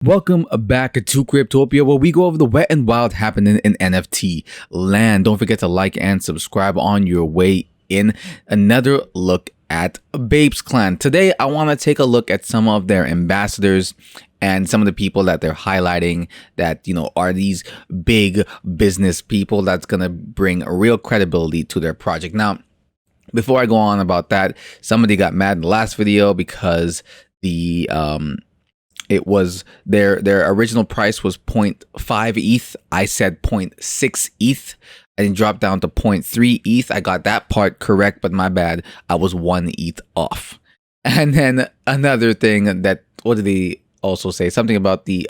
Welcome back to Cryptopia, where we go over the wet and wild happening in NFT land. Don't forget to like and subscribe on your way in. Another look at Bape's Clan. Today, I want to take a look at some of their ambassadors and some of the people that they're highlighting that, are these big business people that's going to bring real credibility to their project. Now, before I go on about that, somebody got mad in the last video because it was their original price was 0.5 ETH. I said 0.6 ETH. I didn't drop down to 0.3 ETH. I got that part correct, but my bad. I was 1 ETH off. And then another thing that, what did they also say? Something about the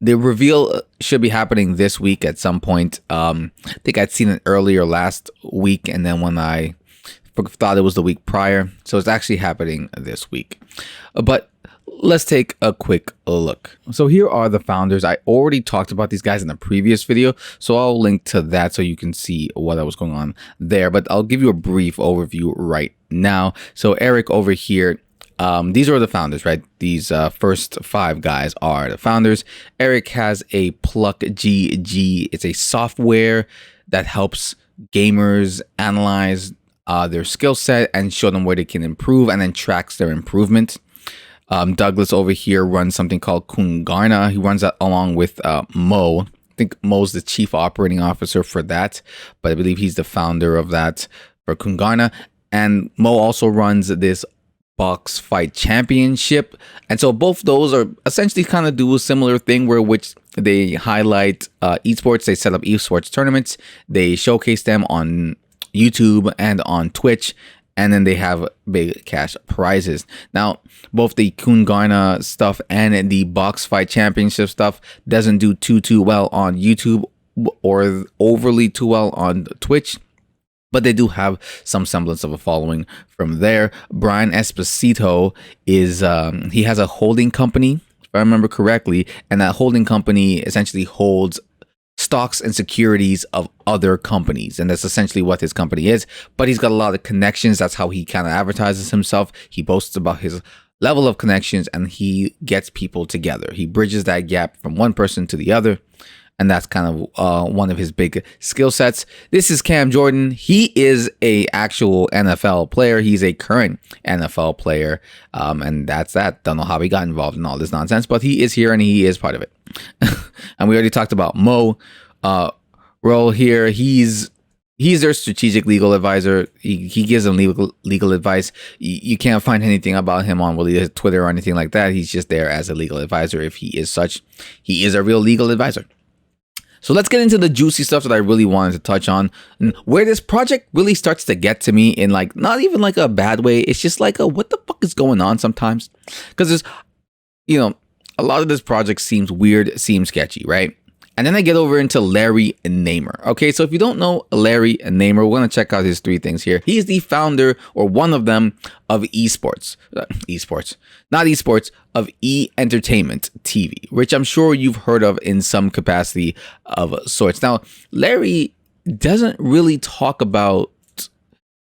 reveal should be happening this week at some point. I think I'd seen it earlier last week, and then when I thought it was the week prior. So it's actually happening this week. But let's take a quick look. So here are the founders. I already talked about these guys in the previous video, so I'll link to that so you can see what was going on there. But I'll give you a brief overview right now. So Eric over here, these are the founders, right? These first 5 guys are the founders. Eric has a Pluck GG. It's a software that helps gamers analyze their skill set and show them where they can improve, and then tracks their improvement. Douglas over here runs something called Kungarna. He runs that along with Mo. I think Mo's the chief operating officer for that, but I believe he's the founder of that for Kungarna. And Mo also runs this box fight championship. And so both those are essentially kind of do a similar thing where which they highlight esports. They set up esports tournaments. They showcase them on YouTube and on Twitch. And then they have big cash prizes. Now, both the Kungarna stuff and the box fight championship stuff doesn't do too well on YouTube or overly too well on Twitch, but they do have some semblance of a following from there. Brian Esposito is he has a holding company, if I remember correctly, and that holding company essentially holds stocks and securities of other companies, and that's essentially what his company is. But he's got a lot of connections. That's how he kind of advertises himself. He boasts about his level of connections, and he gets people together. He bridges that gap from one person to the other, and that's kind of one of his big skill sets. This is Cam Jordan. He is a actual NFL player. He's a current NFL player, and that's that. Don't know how he got involved in all this nonsense, but he is here and he is part of it. And we already talked about Mo role here. He's their strategic legal advisor. He gives them legal advice. You can't find anything about him on really Twitter or anything like that. He's just there as a legal advisor. If he is such, he is a real legal advisor. So let's get into the juicy stuff that I really wanted to touch on, and where this project really starts to get to me in like not even like a bad way. It's just like what the fuck is going on sometimes, because there's a lot of this project seems weird, seems sketchy, right? And then I get over into Larry Namer. Okay, so if you don't know Larry Namer, we're going to check out his 3 things here. He's the founder, or one of them, of of E-Entertainment TV, which I'm sure you've heard of in some capacity of sorts. Now, Larry doesn't really talk about,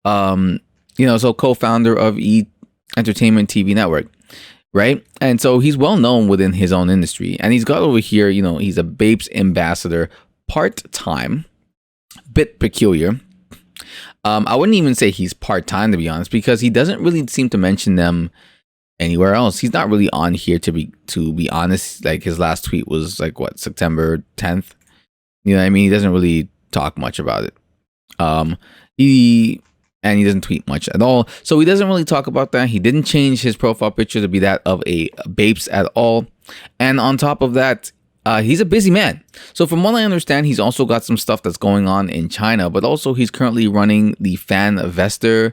so co-founder of E-Entertainment TV network. Right. And so he's well known within his own industry, and he's got over here, he's a Bape's ambassador part-time, bit peculiar. I wouldn't even say he's part-time, to be honest, because he doesn't really seem to mention them anywhere else. He's not really on here to be honest. Like his last tweet was like September 10th. You know what I mean? He doesn't really talk much about it. He doesn't tweet much at all. So he doesn't really talk about that. He didn't change his profile picture to be that of a Bapes at all. And on top of that, he's a busy man. So from what I understand, he's also got some stuff that's going on in China, but also he's currently running the Fanvestor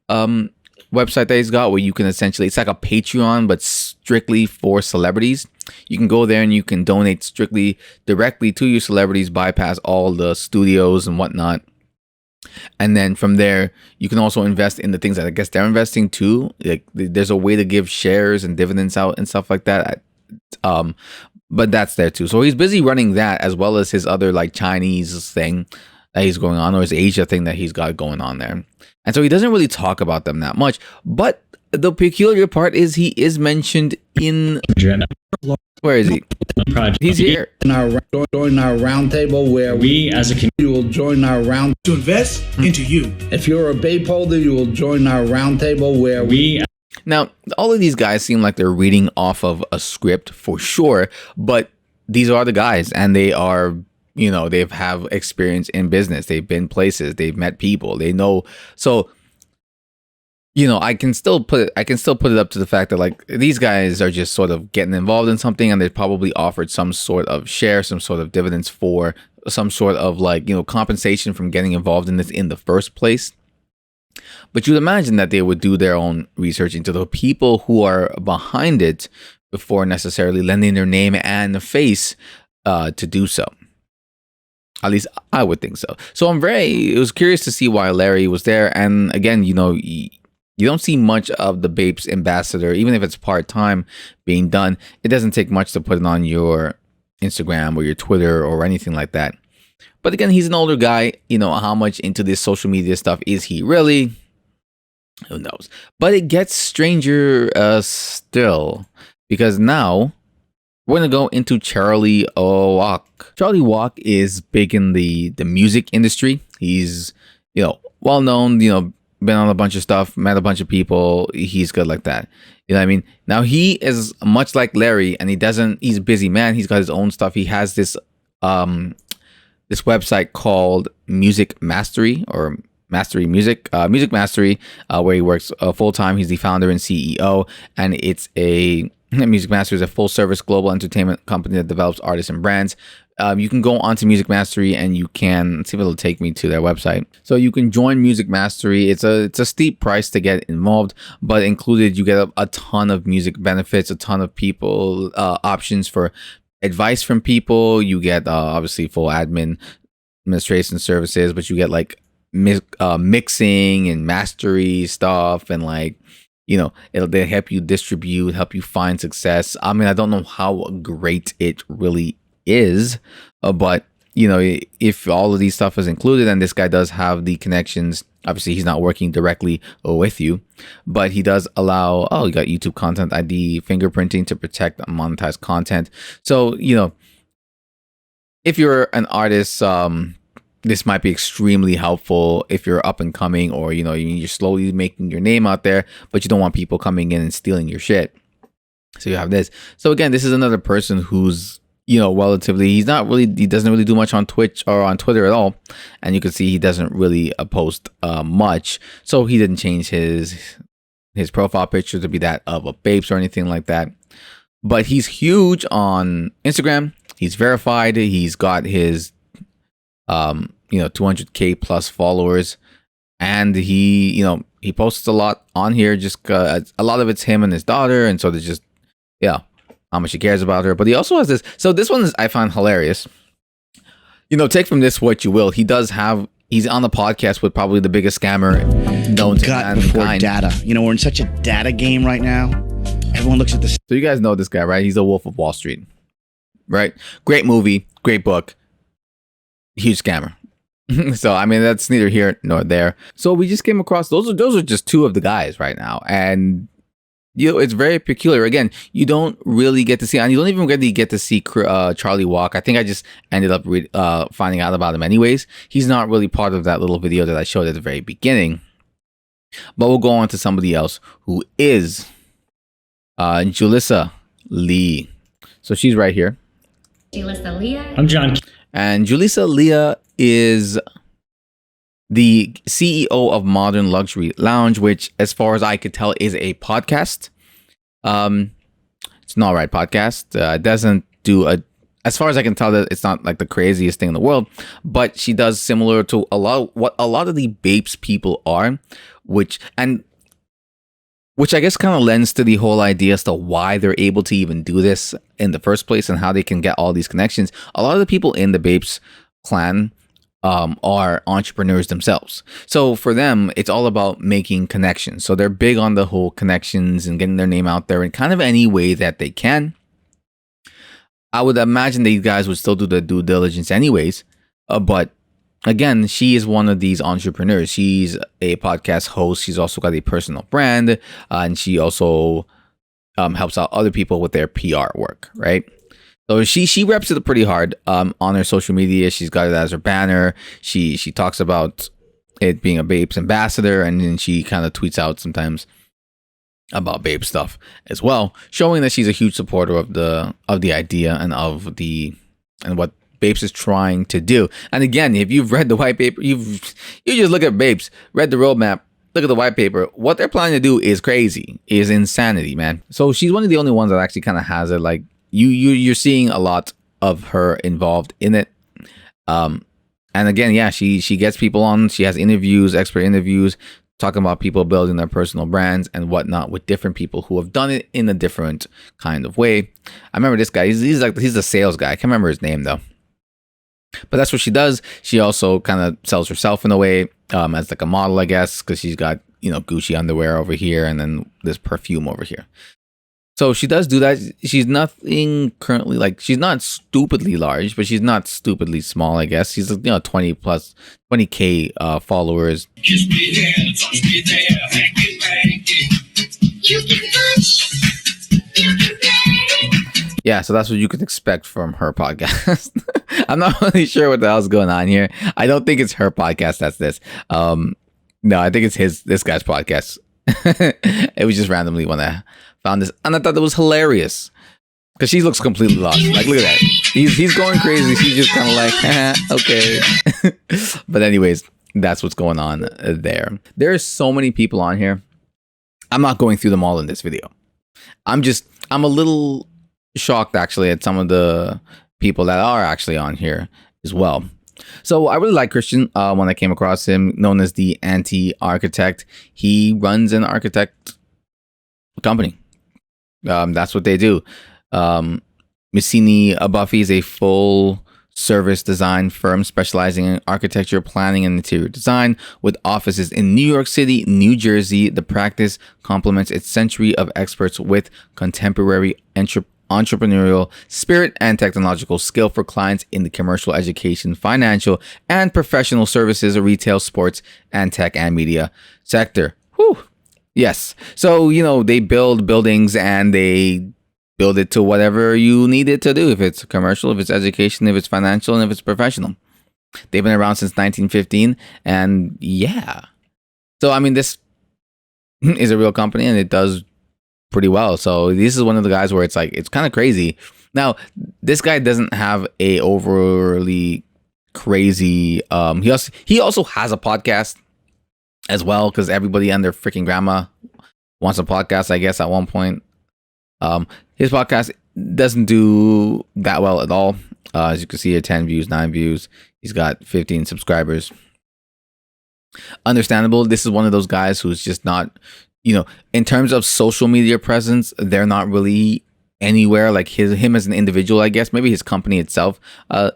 website that he's got, where you can essentially, it's like a Patreon, but strictly for celebrities. You can go there and you can donate strictly directly to your celebrities, bypass all the studios and whatnot. And then from there, you can also invest in the things that I guess they're investing too. Like there's a way to give shares and dividends out and stuff like that. But that's there too. So he's busy running that, as well as his other like Chinese thing that he's going on, or his Asia thing that he's got going on there. And so he doesn't really talk about them that much. But the peculiar part is he is mentioned in. Where is he? He's here. Join our roundtable where we as a community will join our round to invest into you. If you're a Bape holder, you will join our roundtable where we. Now, all of these guys seem like they're reading off of a script for sure, but these are the guys, and they are, you know, they have experience in business. They've been places, they've met people, they know. So, you know, I can still put it up to the fact that like these guys are just sort of getting involved in something, and they probably offered some sort of share, some sort of dividends for some sort of like, you know, compensation from getting involved in this in the first place. But you'd imagine that they would do their own research into the people who are behind it before necessarily lending their name and face to do so. At least I would think so. So it was curious to see why Larry was there. And again, you know, you don't see much of the Bape's ambassador, even if it's part-time being done. It doesn't take much to put it on your Instagram or your Twitter or anything like that. But again, he's an older guy. You know, how much into this social media stuff is he really? Who knows? But it gets stranger still, because now we're going to go into Charlie Walk. Charlie Walk is big in the music industry. He's, you know, well known, you know, been on a bunch of stuff, met a bunch of people. He's good like that. You know what I mean? Now he is much like Larry, and he's a busy man. He's got his own stuff. He has this website called Music Mastery, or Mastery Music, Music Mastery, where he works full-time. He's the founder and CEO, and it's Music Mastery is a full-service global entertainment company that develops artists and brands. You can go onto Music Mastery and you can see if it'll take me to their website. So you can join Music Mastery. It's a steep price to get involved, but included you get a ton of music benefits, a ton of people options for advice from people. You get obviously full administration services, but you get like mixing and mastery stuff, and like, you know, they help you distribute, help you find success. I mean, I don't know how great it really is, but you know, if all of these stuff is included, and this guy does have the connections, obviously he's not working directly with you, but he does allow, you got YouTube content ID fingerprinting to protect monetized content. So, you know, if you're an artist, this might be extremely helpful if you're up and coming, or, you know, you're slowly making your name out there, but you don't want people coming in and stealing your shit. So you have this. So again, this is another person who's, you know, relatively, he doesn't really do much on Twitch or on Twitter at all. And you can see he doesn't really post much. So he didn't change his profile picture to be that of a Babes or anything like that. But he's huge on Instagram. He's verified. He's got his 200K plus followers, and he posts a lot on here. Just a lot of it's him and his daughter, and so there's just how much he cares about her. But he also has this. So this one I find hilarious. You know, take from this what you will. He's on the podcast with probably the biggest scammer known to mankind. Before data. You know, we're in such a data game right now. Everyone looks at this. So you guys know this guy, right? He's a Wolf of Wall Street, right? Great movie, great book, huge scammer. So I mean, that's neither here nor there. So we just came across those are just two of the guys right now, and you know, it's very peculiar. Again, you don't really get to see, and you don't even really get to see Charlie Walk. I think I just ended up finding out about him anyways. He's not really part of that little video that I showed at the very beginning. But we'll go on to somebody else who is Julissa Lee. So she's right here. Julissa Leah. I'm John. And Julissa Leah is the CEO of Modern Luxury Lounge, which, as far as I could tell, is a podcast. It's an alright podcast. It doesn't do as far as I can tell, that it's not like the craziest thing in the world, but she does similar to a lot of the Bapes people are, which I guess kind of lends to the whole idea as to why they're able to even do this in the first place and how they can get all these connections. A lot of the people in the Bapes clan are entrepreneurs themselves. So for them, it's all about making connections. So they're big on the whole connections and getting their name out there in kind of any way that they can. I would imagine these guys would still do the due diligence anyways, but again, she is one of these entrepreneurs. She's a podcast host. She's also got a personal brand, and she also helps out other people with their PR work, right? So she reps it pretty hard on her social media. She's got it as her banner. She talks about it being a Bape's ambassador, and then she kind of tweets out sometimes about Bape stuff as well, showing that she's a huge supporter of the idea and what Bapes is trying to do. And again, if you've read the white paper, you just look at Bapes, read the roadmap, look at the white paper. What they're planning to do is crazy, is insanity, man. So she's one of the only ones that actually kind of has it. Like you're seeing a lot of her involved in it. And again, yeah, she gets people on. She has interviews, expert interviews, talking about people building their personal brands and whatnot with different people who have done it in a different kind of way. I remember this guy. He's a sales guy. I can't remember his name though. But that's what she does. She also kind of sells herself in a way as like a model, I guess, because she's got, Gucci underwear over here and then this perfume over here. So she does do that. She's nothing currently, like, she's not stupidly large, but she's not stupidly small, I guess. She's 20K followers. Kiss me there, touch me there, hanky panky. You can touch, you can play. Yeah, so that's what you can expect from her podcast. I'm not really sure what the hell's going on here. I don't think it's her podcast that's this. No, I think it's this guy's podcast. It was just randomly when I found this, and I thought it was hilarious because she looks completely lost. Like, look at that. He's going crazy. She's just kind of like, okay. But anyways, that's what's going on there. There are so many people on here. I'm not going through them all in this video. I'm a little shocked actually at some of the people that are actually on here as well. So I really like Christian when I came across him, known as the Anti-Architect. He runs an architect company. That's what they do. Messini Buffy is a full service design firm specializing in architecture, planning, and interior design with offices in New York City, New Jersey. The practice complements its century of experts with contemporary entrepreneurial spirit and technological skill for clients in the commercial, education, financial, and professional services, retail, sports, and tech and media sector. Whew. Yes. So, they build buildings and they build it to whatever you need it to do. If it's commercial, if it's education, if it's financial, and if it's professional. They've been around since 1915. And yeah. So, I mean, this is a real company and it does pretty well. So this is one of the guys where it's like, it's kind of crazy. Now, this guy doesn't have a overly crazy, he also has a podcast as well, because everybody and their freaking grandma wants a podcast, I guess, at one point. His podcast doesn't do that well at all. As you can see here, 10 views, 9 views. He's got 15 subscribers. Understandable. This is one of those guys who's just not, in terms of social media presence, they're not really anywhere. Like him as an individual, I guess. Maybe his company itself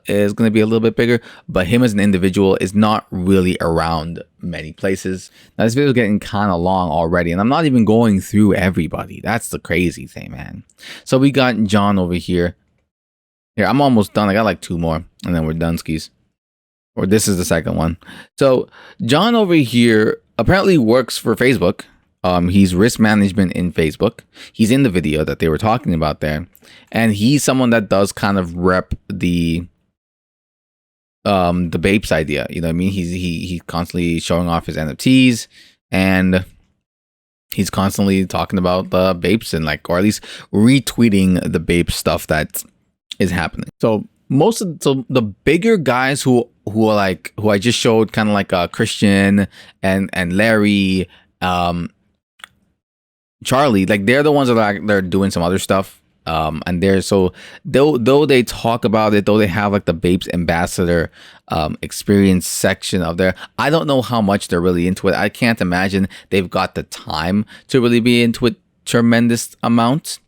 is going to be a little bit bigger, but him as an individual is not really around many places. Now, this video is getting kind of long already, and I'm not even going through everybody. That's the crazy thing, man. So we got John over here. Here, I'm almost done. I got like 2 more, and then we're done skis. Or this is the second one. So John over here apparently works for Facebook. He's risk management in Facebook. He's in the video that they were talking about there. And he's someone that does kind of rep the Bapes idea. You know what I mean? He's constantly showing off his NFTs, and he's constantly talking about the Bapes and or at least retweeting the Bape stuff that is happening. So the bigger guys who I just showed, kind of like Christian and Larry, Charlie, they're the ones that they're doing some other stuff. And though they talk about it, though they have the Bape Ambassador experience section of there, I don't know how much they're really into it. I can't imagine they've got the time to really be into it tremendous amount.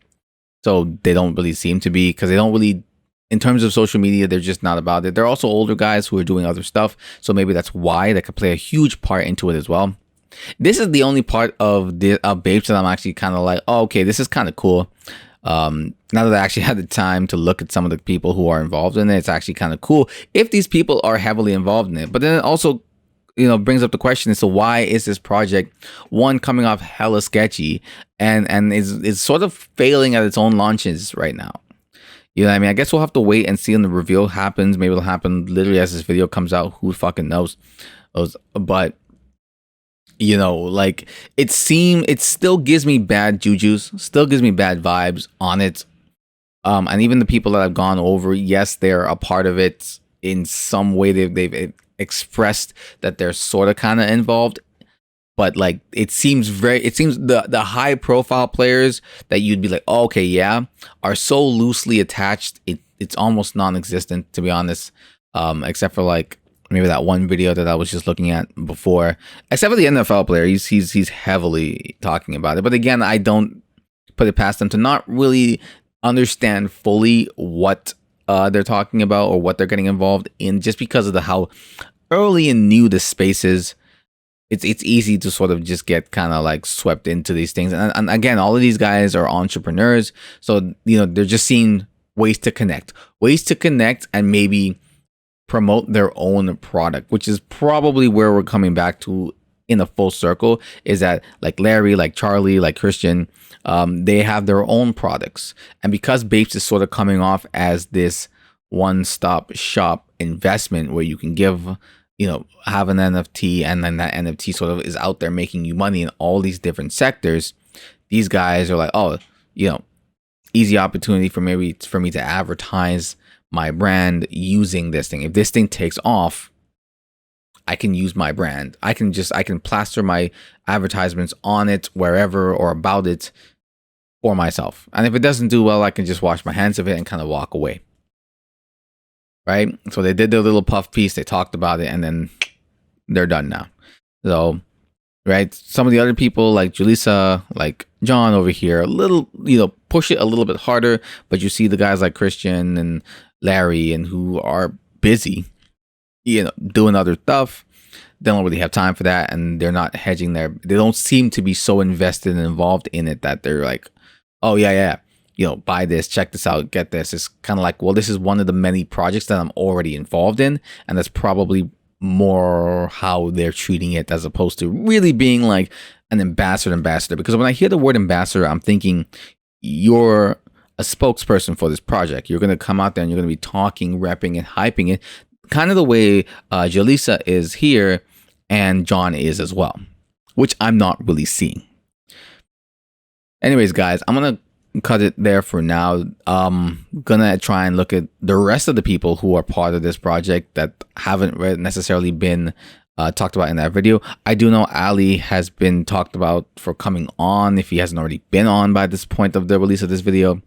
So they don't really seem to be, because they don't really, in terms of social media, they're just not about it. They're also older guys who are doing other stuff. So maybe that's why they could play a huge part into it as well. This is the only part of the Bapes that I'm actually kind of like, oh, okay, this is kind of cool. Now that I actually had the time to look at some of the people who are involved in it, it's actually kind of cool if these people are heavily involved in it. But then it also, brings up the question: so why is this project one coming off hella sketchy and is sort of failing at its own launches right now? You know what I mean? I guess we'll have to wait and see when the reveal happens. Maybe it'll happen literally as this video comes out. Who fucking knows? But like it still gives me bad jujus, still gives me bad vibes on it. And even the people that I've gone over, yes, they're a part of it in some way. They've expressed that they're sort of kind of involved. But like it seems the high profile players that you'd be like, oh, okay, yeah, are so loosely attached. It's almost non-existent, to be honest. Except for like maybe that one video that I was just looking at before. Except for the NFL player, he's heavily talking about it. But again, I don't put it past them to not really understand fully what they're talking about or what they're getting involved in, just because of how early and new the space is. It's easy to sort of just get kind of like swept into these things. And again, all of these guys are entrepreneurs. So, they're just seeing ways to connect and maybe promote their own product, which is probably where we're coming back to in a full circle, is that like Larry, like Charlie, like Christian, they have their own products. And because Bapes is sort of coming off as this one-stop shop investment where you can have an NFT and then that NFT sort of is out there making you money in all these different sectors. These guys are like, oh, easy opportunity for me to advertise my brand using this thing. If this thing takes off, I can use my brand. I can plaster my advertisements on it, wherever or about it for myself. And if it doesn't do well, I can just wash my hands of it and kind of walk away. Right? So they did their little puff piece, they talked about it, and then they're done now. So, right, some of the other people like Julissa, like John over here, a little, push it a little bit harder, but you see the guys like Christian and Larry and who are busy, doing other stuff. They don't really have time for that, and they're not hedging they don't seem to be so invested and involved in it that they're like, oh yeah. Buy this, check this out, get this. It's kind of like, well, this is one of the many projects that I'm already involved in. And that's probably more how they're treating it, as opposed to really being like an ambassador. Because when I hear the word ambassador, I'm thinking you're a spokesperson for this project. You're going to come out there and you're going to be talking, repping, and hyping it. Kind of the way Julissa is here and John is as well, which I'm not really seeing. Anyways, guys, I'm going to cut it there for now. Gonna try and look at the rest of the people who are part of this project that haven't necessarily been talked about in that video. I do know Ali has been talked about for coming on, if he hasn't already been on by this point of the release of this video,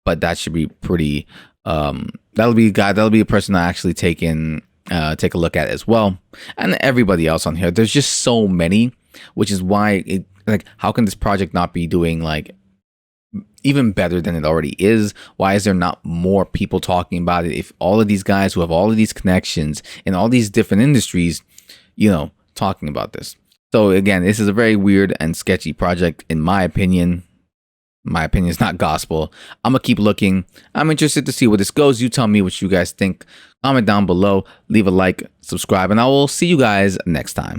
but that should be pretty that'll be a person I actually take a look at as well. And everybody else on here, there's just so many, which is why how can this project not be doing like even better than it already is? Why is there not more people talking about it? If all of these guys who have all of these connections in all these different industries, talking about this. So again, this is a very weird and sketchy project, in my opinion. My opinion is not gospel. I'm gonna keep looking. I'm interested to see where this goes. You tell me what you guys think. Comment down below, leave a like, subscribe, and I will see you guys next time.